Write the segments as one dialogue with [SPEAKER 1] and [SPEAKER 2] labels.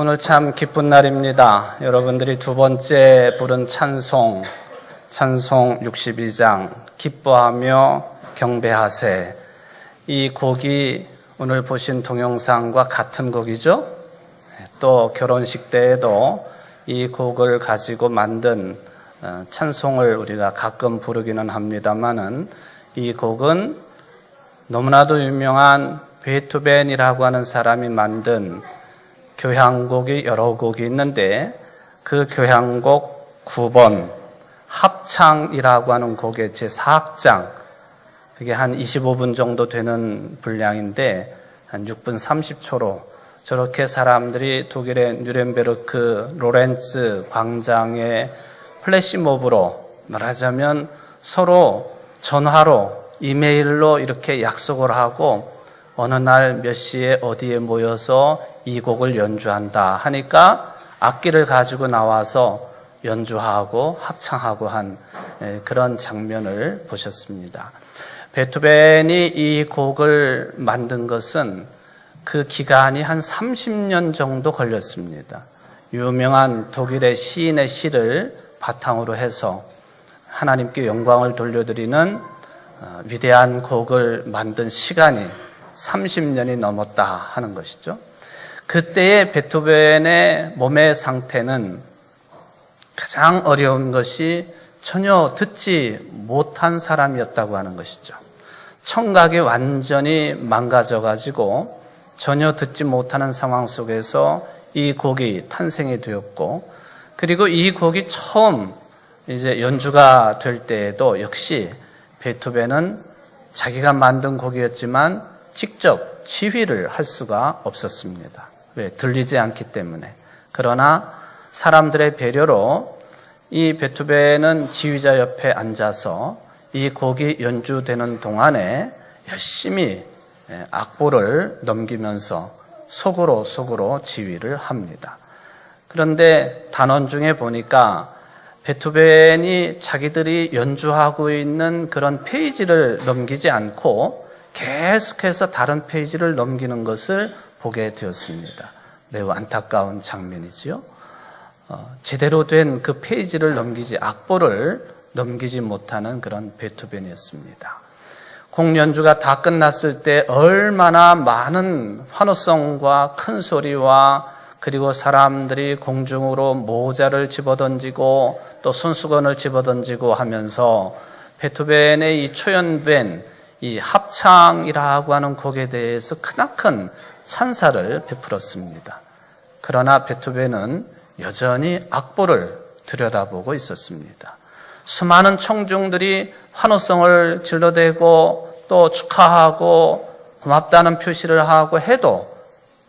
[SPEAKER 1] 오늘 참 기쁜 날입니다. 여러분들이 두 번째 부른 찬송 62장 기뻐하며 경배하세. 이 곡이 오늘 보신 동영상과 같은 곡이죠. 또 결혼식 때에도 이 곡을 가지고 만든 찬송을 우리가 가끔 부르기는 합니다만은 이 곡은 너무나도 유명한 베토벤이라고 하는 사람이 만든 교향곡이 여러 곡이 있는데 그 교향곡 9번 합창이라고 하는 곡의 제4악장, 그게 한 25분 정도 되는 분량인데 한 6분 30초로 저렇게 사람들이 독일의 뉴렌베르크 로렌츠 광장의 플래시몹으로, 말하자면 서로 전화로 이메일로 이렇게 약속을 하고 어느 날 몇 시에 어디에 모여서 이 곡을 연주한다 하니까 악기를 가지고 나와서 연주하고 합창하고 한 그런 장면을 보셨습니다. 베토벤이 이 곡을 만든 것은 그 기간이 한 30년 정도 걸렸습니다. 유명한 독일의 시인의 시를 바탕으로 해서 하나님께 영광을 돌려드리는 위대한 곡을 만든 시간이 30년이 넘었다 하는 것이죠. 그때의 베토벤의 몸의 상태는 가장 어려운 것이 전혀 듣지 못한 사람이었다고 하는 것이죠. 청각이 완전히 망가져가지고 전혀 듣지 못하는 상황 속에서 이 곡이 탄생이 되었고, 그리고 이 곡이 처음 이제 연주가 될 때에도 역시 베토벤은 자기가 만든 곡이었지만 직접 지휘를 할 수가 없었습니다. 왜? 들리지 않기 때문에. 그러나 사람들의 배려로 이 베토벤은 지휘자 옆에 앉아서 이 곡이 연주되는 동안에 열심히 악보를 넘기면서 속으로 지휘를 합니다. 그런데 단원 중에 보니까 베토벤이 자기들이 연주하고 있는 그런 페이지를 넘기지 않고 계속해서 다른 페이지를 넘기는 것을 보게 되었습니다. 매우 안타까운 장면이지요. 제대로 된 그 페이지를 넘기지, 악보를 넘기지 못하는 그런 베토벤이었습니다. 곡 연주가 다 끝났을 때 얼마나 많은 환호성과 큰 소리와 그리고 사람들이 공중으로 모자를 집어던지고 또 손수건을 집어던지고 하면서 베토벤의 이 초연된 이 합창이라고 하는 곡에 대해서 크나큰 찬사를 베풀었습니다. 그러나 베토벤은 여전히 악보를 들여다보고 있었습니다. 수많은 청중들이 환호성을 질러대고 또 축하하고 고맙다는 표시를 하고 해도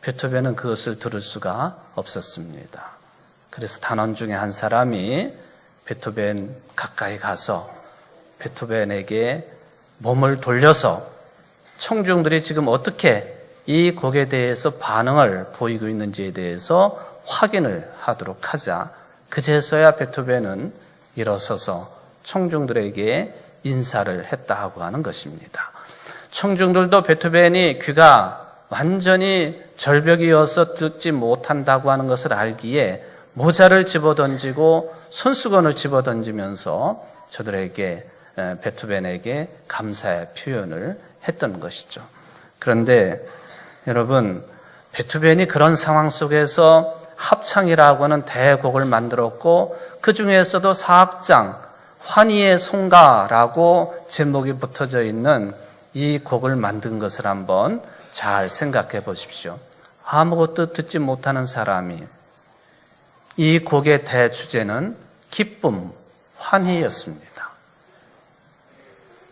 [SPEAKER 1] 베토벤은 그것을 들을 수가 없었습니다. 그래서 단원 중에 한 사람이 베토벤 가까이 가서 베토벤에게 몸을 돌려서 청중들이 지금 어떻게 이 곡에 대해서 반응을 보이고 있는지에 대해서 확인을 하도록 하자, 그제서야 베토벤은 일어서서 청중들에게 인사를 했다고 하는 것입니다. 청중들도 베토벤이 귀가 완전히 절벽이어서 듣지 못한다고 하는 것을 알기에 모자를 집어던지고 손수건을 집어던지면서 저들에게, 베토벤에게 감사의 표현을 했던 것이죠. 그런데 여러분, 베토벤이 그런 상황 속에서 합창이라고 하는 대곡을 만들었고, 그 중에서도 사악장 환희의 송가라고 제목이 붙어져 있는 이 곡을 만든 것을 한번 잘 생각해 보십시오. 아무것도 듣지 못하는 사람이 이 곡의 대주제는 기쁨, 환희였습니다.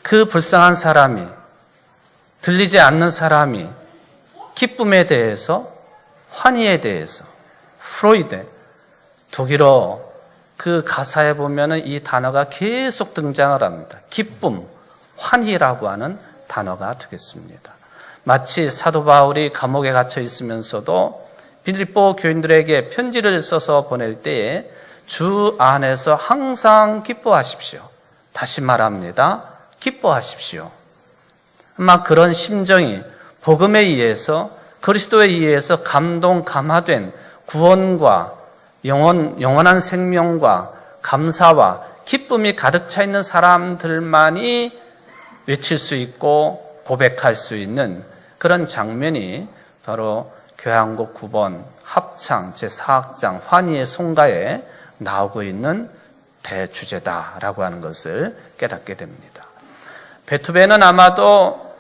[SPEAKER 1] 그 불쌍한 사람이, 들리지 않는 사람이 기쁨에 대해서, 환희에 대해서, 프로이데, 독일어 그 가사에 보면은 이 단어가 계속 등장을 합니다. 기쁨, 환희라고 하는 단어가 되겠습니다. 마치 사도 바울이 감옥에 갇혀 있으면서도 빌립보 교인들에게 편지를 써서 보낼 때에 주 안에서 항상 기뻐하십시오. 다시 말합니다. 기뻐하십시오. 아마 그런 심정이 복음에 의해서, 그리스도에 의해서 감동, 감화된 구원과 영원한 생명과 감사와 기쁨이 가득 차 있는 사람들만이 외칠 수 있고 고백할 수 있는 그런 장면이 바로 교향곡 9번 합창 제4악장 환희의 송가에 나오고 있는 대주제다라고 하는 것을 깨닫게 됩니다. 베토벤은 아마도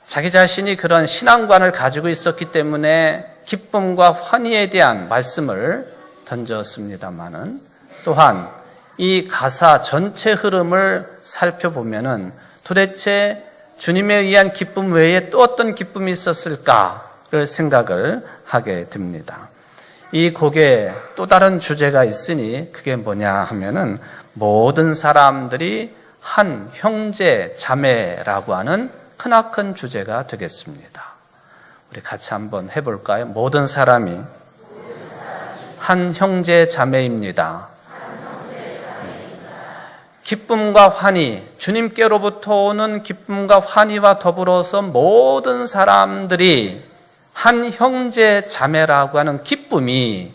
[SPEAKER 1] 자기 자신이 그런 신앙관을 가지고 있었기 때문에 기쁨과 환희에 대한 말씀을 던졌습니다마는 또한 이 가사 전체 흐름을 살펴보면은 도대체 주님에 의한 기쁨 외에 또 어떤 기쁨이 있었을까를 생각을 하게 됩니다. 이 곡에 또 다른 주제가 있으니 그게 뭐냐 하면은 모든 사람들이 한 형제 자매라고 하는 크나큰 주제가 되겠습니다. 우리 같이 한번 해볼까요? 모든 사람이 한 형제 자매입니다. 기쁨과 환희, 주님께로부터 오는 기쁨과 환희와 더불어서 모든 사람들이 한 형제 자매라고 하는 기쁨이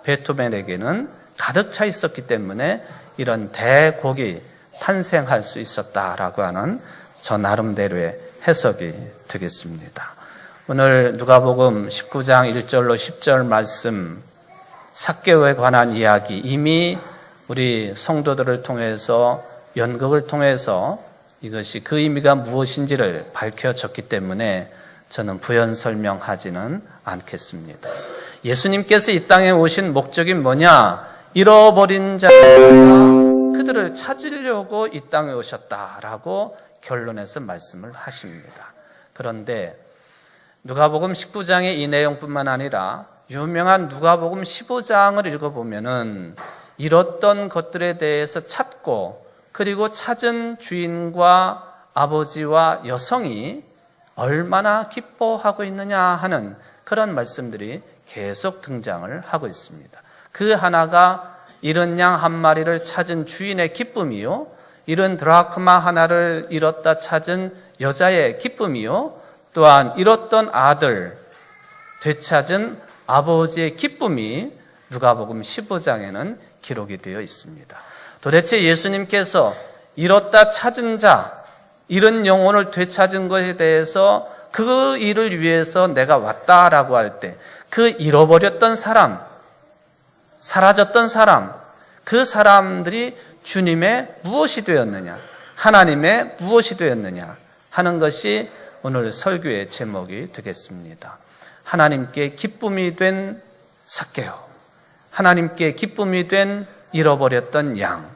[SPEAKER 1] 베토벤에게는 가득 차 있었기 때문에 이런 대곡이 탄생할 수 있었다라고 하는 저 나름대로의 해석이 되겠습니다. 오늘 누가복음 19장 1절로 10절 말씀 삭개오에 관한 이야기 이미 우리 성도들을 통해서 연극을 통해서 이것이 그 의미가 무엇인지를 밝혀졌기 때문에 저는 부연 설명하지는 않겠습니다. 예수님께서 이 땅에 오신 목적이 뭐냐? 잃어버린 자가 그들을 찾으려고 이 땅에 오셨다라고 결론에서 말씀을 하십니다. 그런데 누가복음 19장의 이 내용뿐만 아니라 유명한 누가복음 15장을 읽어보면은 잃었던 것들에 대해서 찾고 그리고 찾은 주인과 아버지와 여성이 얼마나 기뻐하고 있느냐 하는 그런 말씀들이 계속 등장을 하고 있습니다. 그 하나가 잃은 양 한 마리를 찾은 주인의 기쁨이요, 잃은 드라크마 하나를 잃었다 찾은 여자의 기쁨이요, 또한 잃었던 아들 되찾은 아버지의 기쁨이 누가복음 15장에는 기록이 되어 있습니다. 도대체 예수님께서 잃었다 찾은 자, 잃은 영혼을 되찾은 것에 대해서 그 일을 위해서 내가 왔다라고 할 때 그 잃어버렸던 사람, 사라졌던 사람, 그 사람들이 주님의 무엇이 되었느냐, 하나님의 무엇이 되었느냐 하는 것이 오늘 설교의 제목이 되겠습니다. 하나님께 기쁨이 된 삭개오, 하나님께 기쁨이 된 잃어버렸던 양,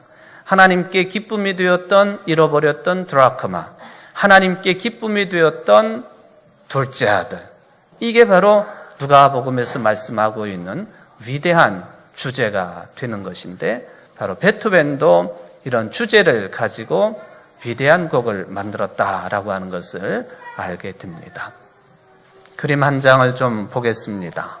[SPEAKER 1] 하나님께 기쁨이 되었던 잃어버렸던 드라크마, 하나님께 기쁨이 되었던 둘째 아들. 이게 바로 누가복음에서 말씀하고 있는 위대한 주제가 되는 것인데 바로 베토벤도 이런 주제를 가지고 위대한 곡을 만들었다라고 하는 것을 알게 됩니다. 그림 한 장을 좀 보겠습니다.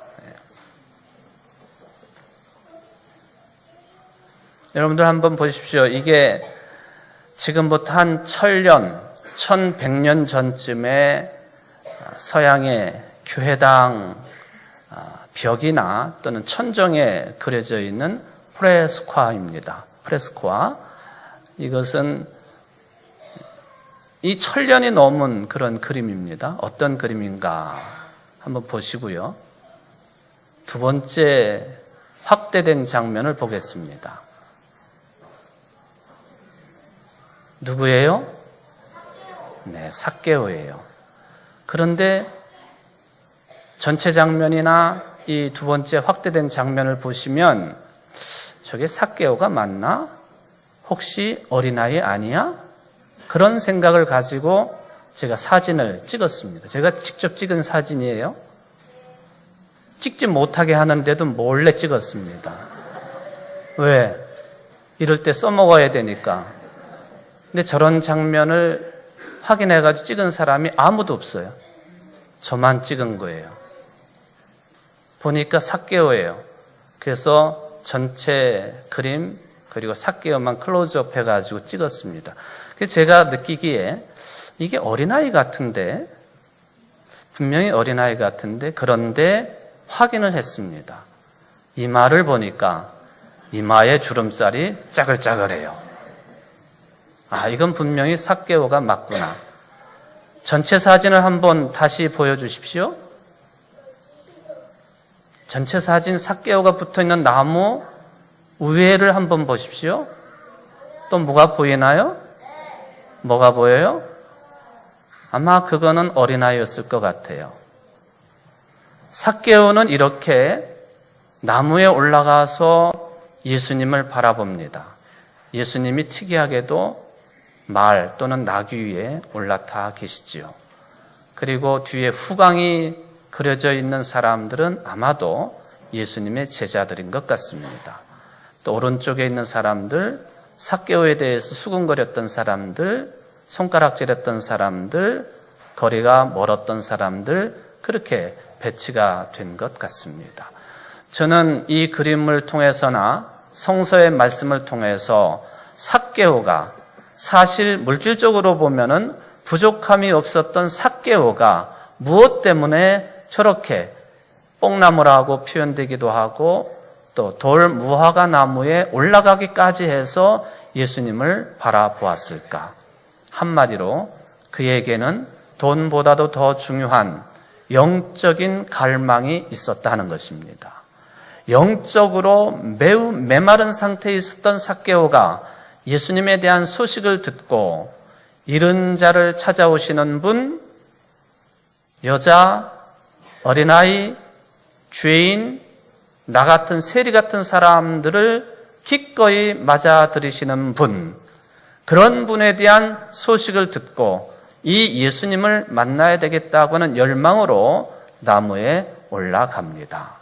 [SPEAKER 1] 여러분들 한번 보십시오. 이게 지금부터 한 1100년 전쯤에 서양의 교회당 벽이나 또는 천정에 그려져 있는 프레스코아입니다. 프레스코아. 이것은 이 1000년이 넘은 그런 그림입니다. 어떤 그림인가 한번 보시고요. 두 번째 확대된 장면을 보겠습니다. 누구예요? 네, 삭개오예요. 그런데 전체 장면이나 이 두 번째 확대된 장면을 보시면 저게 삭개오가 맞나? 혹시 어린아이 아니야? 그런 생각을 가지고 제가 사진을 찍었습니다. 제가 직접 찍은 사진이에요. 찍지 못하게 하는데도 몰래 찍었습니다. 왜? 이럴 때 써먹어야 되니까. 근데 저런 장면을 확인해가지고 찍은 사람이 아무도 없어요. 저만 찍은 거예요. 보니까 삭개오예요. 그래서 전체 그림 그리고 삭개오만 클로즈업 해가지고 찍었습니다. 그래서 제가 느끼기에 이게 어린아이 같은데, 분명히 어린아이 같은데, 그런데 확인을 했습니다. 이마를 보니까 이마에 주름살이 짜글짜글해요. 이건 분명히 삭개오가 맞구나. 전체 사진을 한번 다시 보여주십시오. 전체 사진 삭개오가 붙어있는 나무 위에를 한번 보십시오. 또 뭐가 보이나요? 뭐가 보여요? 아마 그거는 어린아이였을 것 같아요. 삭개오는 이렇게 나무에 올라가서 예수님을 바라봅니다. 예수님이 특이하게도 말 또는 나귀 위에 올라타 계시지요. 그리고 뒤에 후광이 그려져 있는 사람들은 아마도 예수님의 제자들인 것 같습니다. 또 오른쪽에 있는 사람들, 삭개오에 대해서 수군거렸던 사람들, 손가락질했던 사람들, 거리가 멀었던 사람들, 그렇게 배치가 된 것 같습니다. 저는 이 그림을 통해서나 성서의 말씀을 통해서 삭개오가 사실 물질적으로 보면은 부족함이 없었던 삭개오가 무엇 때문에 저렇게 뽕나무라고 표현되기도 하고 또 돌 무화과 나무에 올라가기까지 해서 예수님을 바라보았을까? 한마디로 그에게는 돈보다도 더 중요한 영적인 갈망이 있었다는 것입니다. 영적으로 매우 메마른 상태에 있었던 삭개오가 예수님에 대한 소식을 듣고 잃은 자를 찾아오시는 분, 여자, 어린아이, 죄인, 나 같은 세리 같은 사람들을 기꺼이 맞아들이시는 분, 그런 분에 대한 소식을 듣고 이 예수님을 만나야 되겠다고 하는 열망으로 나무에 올라갑니다.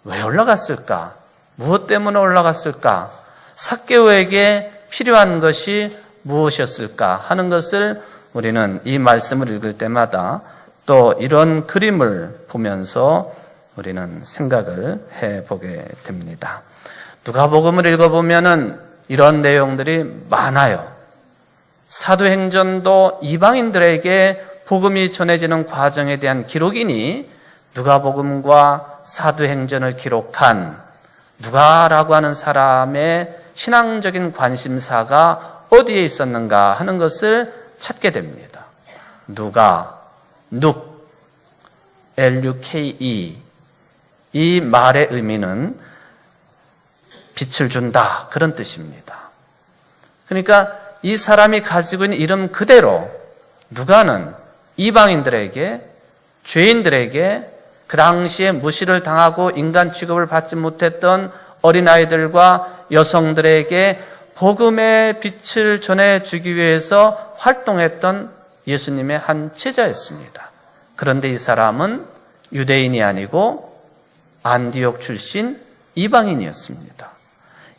[SPEAKER 1] 왜 올라갔을까? 무엇 때문에 올라갔을까? 삭개오에게 필요한 것이 무엇이었을까 하는 것을 우리는 이 말씀을 읽을 때마다 또 이런 그림을 보면서 우리는 생각을 해보게 됩니다. 누가복음을 읽어보면은 이런 내용들이 많아요. 사도행전도 이방인들에게 복음이 전해지는 과정에 대한 기록이니 누가복음과 사도행전을 기록한 누가라고 하는 사람의 신앙적인 관심사가 어디에 있었는가 하는 것을 찾게 됩니다. 누가, 눅, L-U-K-E 이 말의 의미는 빛을 준다 그런 뜻입니다. 그러니까 이 사람이 가지고 있는 이름 그대로 누가는 이방인들에게 죄인들에게 그 당시에 무시를 당하고 인간 취급을 받지 못했던 어린아이들과 여성들에게 복음의 빛을 전해주기 위해서 활동했던 예수님의 한 제자였습니다. 그런데 이 사람은 유대인이 아니고 안디옥 출신 이방인이었습니다.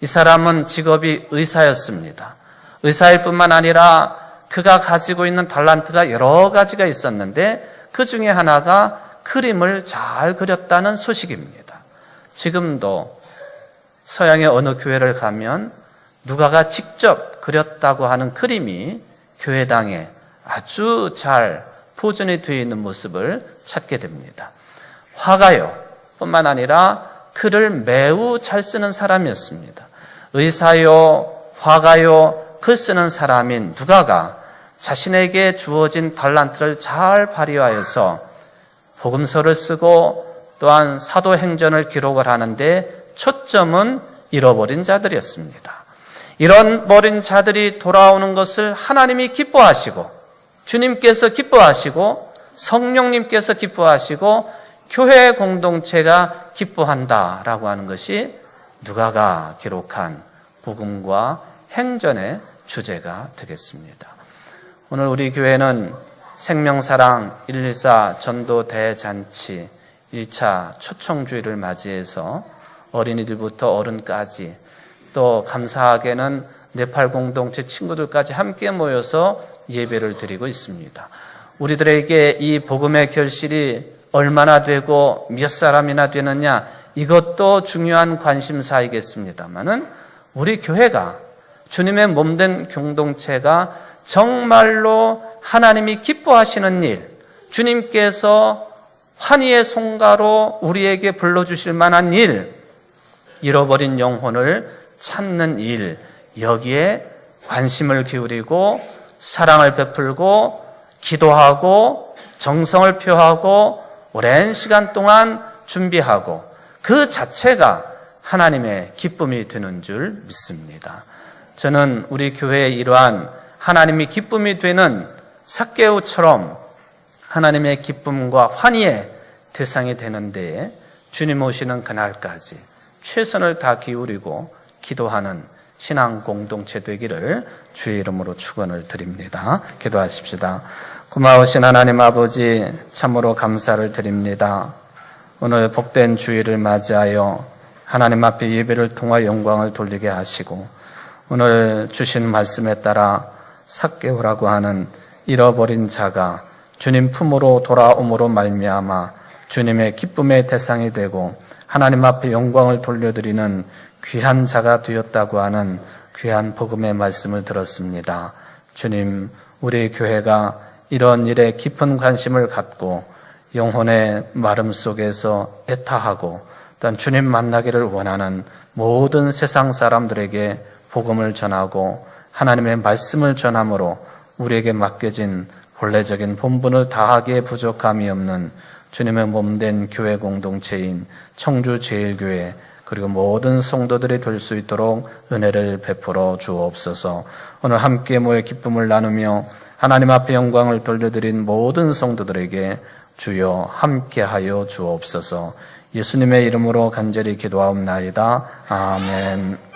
[SPEAKER 1] 이 사람은 직업이 의사였습니다. 의사일 뿐만 아니라 그가 가지고 있는 달란트가 여러 가지가 있었는데 그 중에 하나가 그림을 잘 그렸다는 소식입니다. 지금도 서양의 어느 교회를 가면 누가가 직접 그렸다고 하는 그림이 교회당에 아주 잘 보존이 되어 있는 모습을 찾게 됩니다. 화가요 뿐만 아니라 글을 매우 잘 쓰는 사람이었습니다. 의사요, 화가요, 글 쓰는 사람인 누가가 자신에게 주어진 달란트를 잘 발휘하여서 복음서를 쓰고 또한 사도행전을 기록을 하는데 초점은 잃어버린 자들이었습니다. 잃어버린 자들이 돌아오는 것을 하나님이 기뻐하시고 주님께서 기뻐하시고 성령님께서 기뻐하시고 교회 공동체가 기뻐한다라고 하는 것이 누가가 기록한 복음과 행전의 주제가 되겠습니다. 오늘 우리 교회는 생명사랑 114 전도 대잔치 1차 초청주일을 맞이해서 어린이들부터 어른까지 또 감사하게는 네팔 공동체 친구들까지 함께 모여서 예배를 드리고 있습니다. 우리들에게 이 복음의 결실이 얼마나 되고 몇 사람이나 되느냐 이것도 중요한 관심사이겠습니다만은 우리 교회가 주님의 몸된 공동체가 정말로 하나님이 기뻐하시는 일, 주님께서 환희의 송가로 우리에게 불러주실 만한 일, 잃어버린 영혼을 찾는 일, 여기에 관심을 기울이고 사랑을 베풀고 기도하고 정성을 표하고 오랜 시간 동안 준비하고 그 자체가 하나님의 기쁨이 되는 줄 믿습니다. 저는 우리 교회의 이러한 하나님이 기쁨이 되는 삭개오처럼 하나님의 기쁨과 환희의 대상이 되는 데에 주님 오시는 그날까지 최선을 다 기울이고 기도하는 신앙 공동체 되기를 주의 이름으로 축원을 드립니다. 기도하십시다. 고마우신 하나님 아버지, 참으로 감사를 드립니다. 오늘 복된 주일을 맞이하여 하나님 앞에 예배를 통하여 영광을 돌리게 하시고 오늘 주신 말씀에 따라 삭개오라고 하는 잃어버린 자가 주님 품으로 돌아옴으로 말미암아 주님의 기쁨의 대상이 되고 하나님 앞에 영광을 돌려드리는 귀한 자가 되었다고 하는 귀한 복음의 말씀을 들었습니다. 주님, 우리 교회가 이런 일에 깊은 관심을 갖고 영혼의 마름 속에서 애타하고 또한 주님 만나기를 원하는 모든 세상 사람들에게 복음을 전하고 하나님의 말씀을 전함으로 우리에게 맡겨진 본래적인 본분을 다하기에 부족함이 없는 주님의 몸된 교회 공동체인 청주제일교회 그리고 모든 성도들이 될 수 있도록 은혜를 베풀어 주옵소서. 오늘 함께 모여 기쁨을 나누며 하나님 앞에 영광을 돌려드린 모든 성도들에게 주여 함께하여 주옵소서. 예수님의 이름으로 간절히 기도하옵나이다. 아멘.